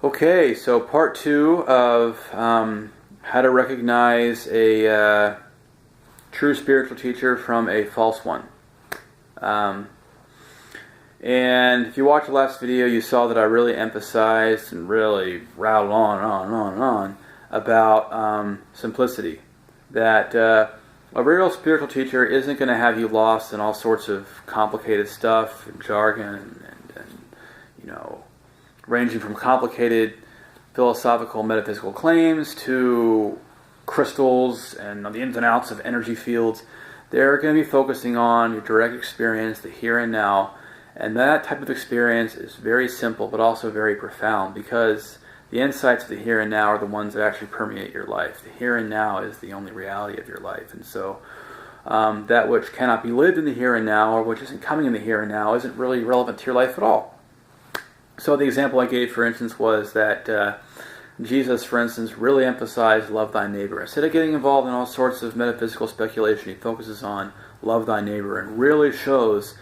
Okay, so part 2 of how to recognize a true spiritual teacher from a false one. And if you watched the last video, you saw that I really emphasized and really rattled on and on and on and on about simplicity. That a real spiritual teacher isn't going to have you lost in all sorts of complicated stuff and jargon and ranging from complicated philosophical metaphysical claims to crystals and the ins and outs of energy fields. They're going to be focusing on your direct experience, the here and now. And that type of experience is very simple but also very profound, because the insights of the here and now are the ones that actually permeate your life. The here and now is the only reality of your life. And so that which cannot be lived in the here and now, or which isn't coming in the here and now, isn't really relevant to your life at all. So the example I gave, for instance, was that Jesus, for instance, really emphasized love thy neighbor. Instead of getting involved in all sorts of metaphysical speculation, he focuses on love thy neighbor and really shows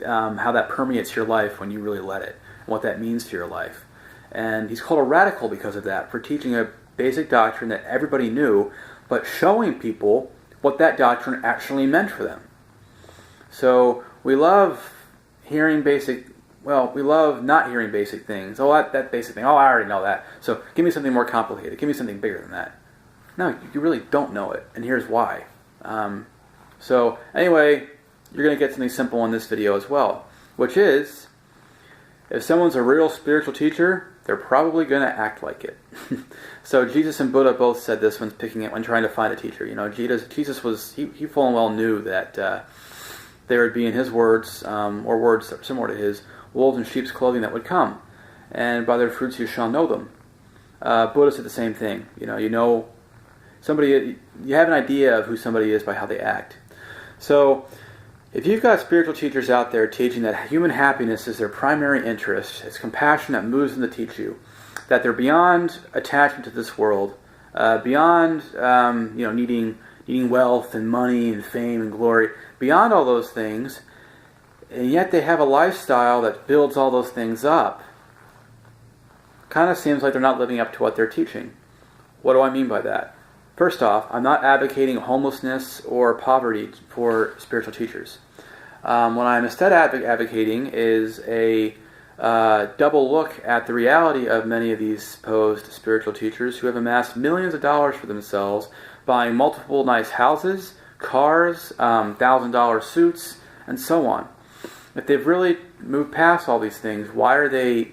how that permeates your life when you really let it, and what that means to your life. And he's called a radical because of that, for teaching a basic doctrine that everybody knew, but showing people what that doctrine actually meant for them. So we love hearing we love not hearing basic things. Oh, that basic thing. Oh, I already know that. So give me something more complicated. Give me something bigger than that. No, you really don't know it. And here's why. So anyway, you're going to get something simple in this video as well, which is, if someone's a real spiritual teacher, they're probably going to act like it. So Jesus and Buddha both said this when trying to find a teacher. Jesus he full and well knew that there would be, in his words, or words similar to his, wolves in sheep's clothing that would come, and by their fruits you shall know them. Buddha said the same thing. You know somebody. You have an idea of who somebody is by how they act. So, if you've got spiritual teachers out there teaching that human happiness is their primary interest, it's compassion that moves them to teach you, that they're beyond attachment to this world, beyond needing wealth and money and fame and glory, beyond all those things. And yet they have a lifestyle that builds all those things up. Kind of seems like they're not living up to what they're teaching. What do I mean by that? First off, I'm not advocating homelessness or poverty for spiritual teachers. What I'm instead advocating is a double look at the reality of many of these supposed spiritual teachers who have amassed millions of dollars for themselves, buying multiple nice houses, cars, $1,000 suits, and so on. If they've really moved past all these things, why are they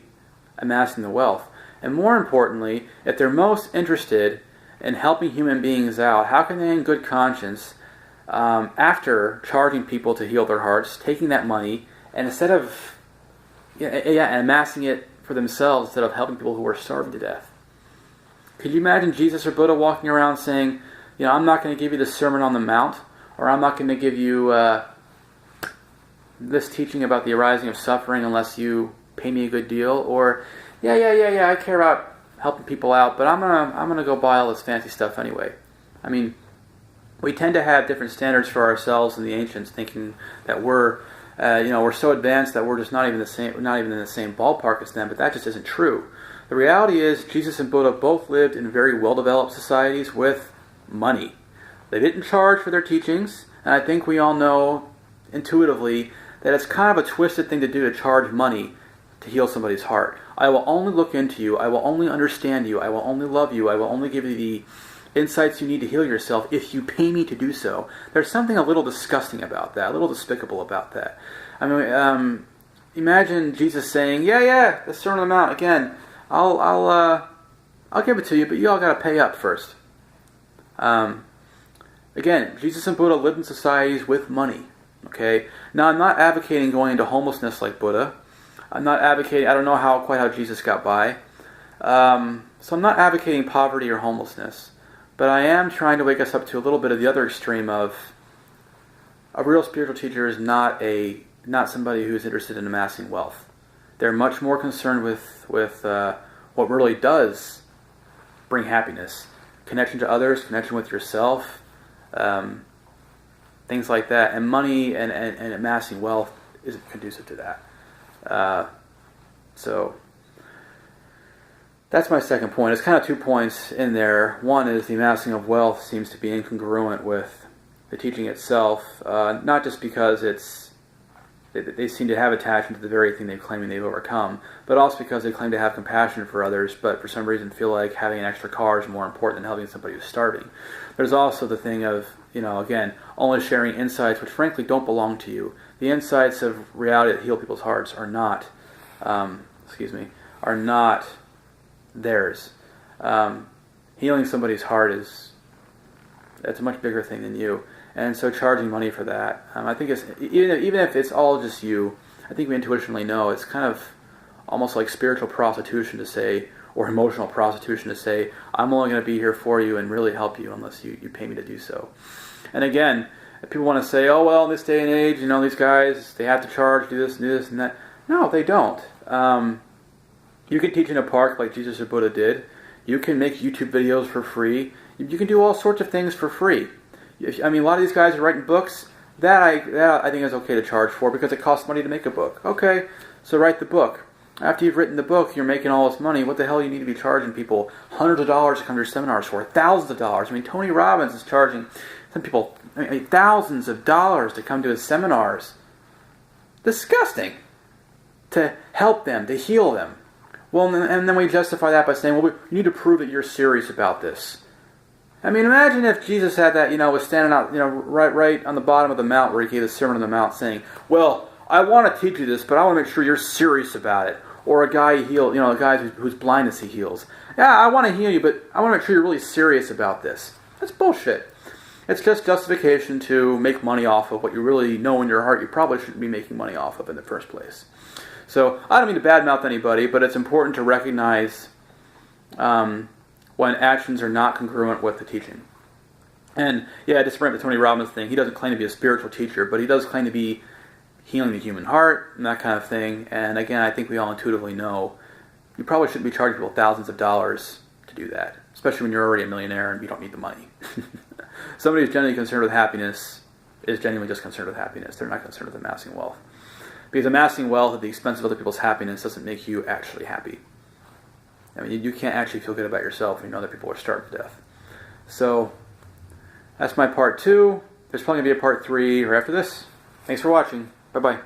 amassing the wealth? And more importantly, if they're most interested in helping human beings out, how can they in good conscience, after charging people to heal their hearts, taking that money, and instead of amassing it for themselves instead of helping people who are starving to death? Could you imagine Jesus or Buddha walking around saying, I'm not going to give you the Sermon on the Mount, or I'm not going to give you this teaching about the arising of suffering unless you pay me a good deal, or I care about helping people out, but I'm gonna go buy all this fancy stuff anyway. I mean, we tend to have different standards for ourselves than the ancients, thinking that we're so advanced that we're just not even in the same ballpark as them. But that just isn't true. The reality is, Jesus and Buddha both lived in very well-developed societies with money. They didn't charge for their teachings, and I think we all know intuitively that it's kind of a twisted thing to do, to charge money to heal somebody's heart. I will only look into you. I will only understand you. I will only love you. I will only give you the insights you need to heal yourself if you pay me to do so. There's something a little disgusting about that, a little despicable about that. I mean, imagine Jesus saying, the Sermon on the Mount, again, I'll give it to you, but you all got to pay up first. Again, Jesus and Buddha lived in societies with money. Okay. Now, I'm not advocating going into homelessness like Buddha. I'm not advocating. I don't know quite how Jesus got by. So I'm not advocating poverty or homelessness, but I am trying to wake us up to a little bit of the other extreme of a real spiritual teacher is not somebody who's interested in amassing wealth. They're much more concerned with what really does bring happiness, connection to others, connection with yourself. Things like that, and money and amassing wealth isn't conducive to that. So that's my second point. It's kind of 2 points in there. One is the amassing of wealth seems to be incongruent with the teaching itself, not just because they seem to have attachment to the very thing they're claiming they've overcome, but also because they claim to have compassion for others, but for some reason feel like having an extra car is more important than helping somebody who's starving. There's also the thing of, again, only sharing insights which frankly don't belong to you. The insights of reality that heal people's hearts are not, are not theirs. Healing somebody's heart that's a much bigger thing than you. And so charging money for that, I think it's, even if it's all just you, I think we intuitionally know it's kind of almost like spiritual prostitution to say, or emotional prostitution to say, I'm only going to be here for you and really help you unless you pay me to do so. And again, if people want to say, oh, well, in this day and age, these guys, they have to charge, do this and that. No, they don't. You can teach in a park like Jesus or Buddha did. You can make YouTube videos for free. You can do all sorts of things for free. A lot of these guys are writing books. That I think is okay to charge for because it costs money to make a book. Okay, so write the book. After you've written the book, you're making all this money. What the hell you need to be charging people hundreds of dollars to come to your seminars for? Thousands of dollars. Tony Robbins is charging some people thousands of dollars to come to his seminars. Disgusting. To help them, to heal them. Well, and then we justify that by saying, well, you need to prove that you're serious about this. Imagine if Jesus had that, was standing out, right on the bottom of the mount where he gave the Sermon on the Mount saying, well, I want to teach you this, but I want to make sure you're serious about it. Or a guy he healed, a guy whose blindness he heals. Yeah, I want to heal you, but I want to make sure you're really serious about this. That's bullshit. It's just justification to make money off of what you really know in your heart you probably shouldn't be making money off of in the first place. So, I don't mean to badmouth anybody, but it's important to recognize when actions are not congruent with the teaching. And, just bring up the Tony Robbins thing. He doesn't claim to be a spiritual teacher, but he does claim to be healing the human heart and that kind of thing. And again, I think we all intuitively know you probably shouldn't be charging people thousands of dollars to do that, especially when you're already a millionaire and you don't need the money. Somebody who's genuinely concerned with happiness is genuinely just concerned with happiness. They're not concerned with amassing wealth. Because amassing wealth at the expense of other people's happiness doesn't make you actually happy. You can't actually feel good about yourself when you know that people are starved to death. So, that's my part 2. There's probably going to be a part 3 right after this. Thanks for watching. Bye-bye.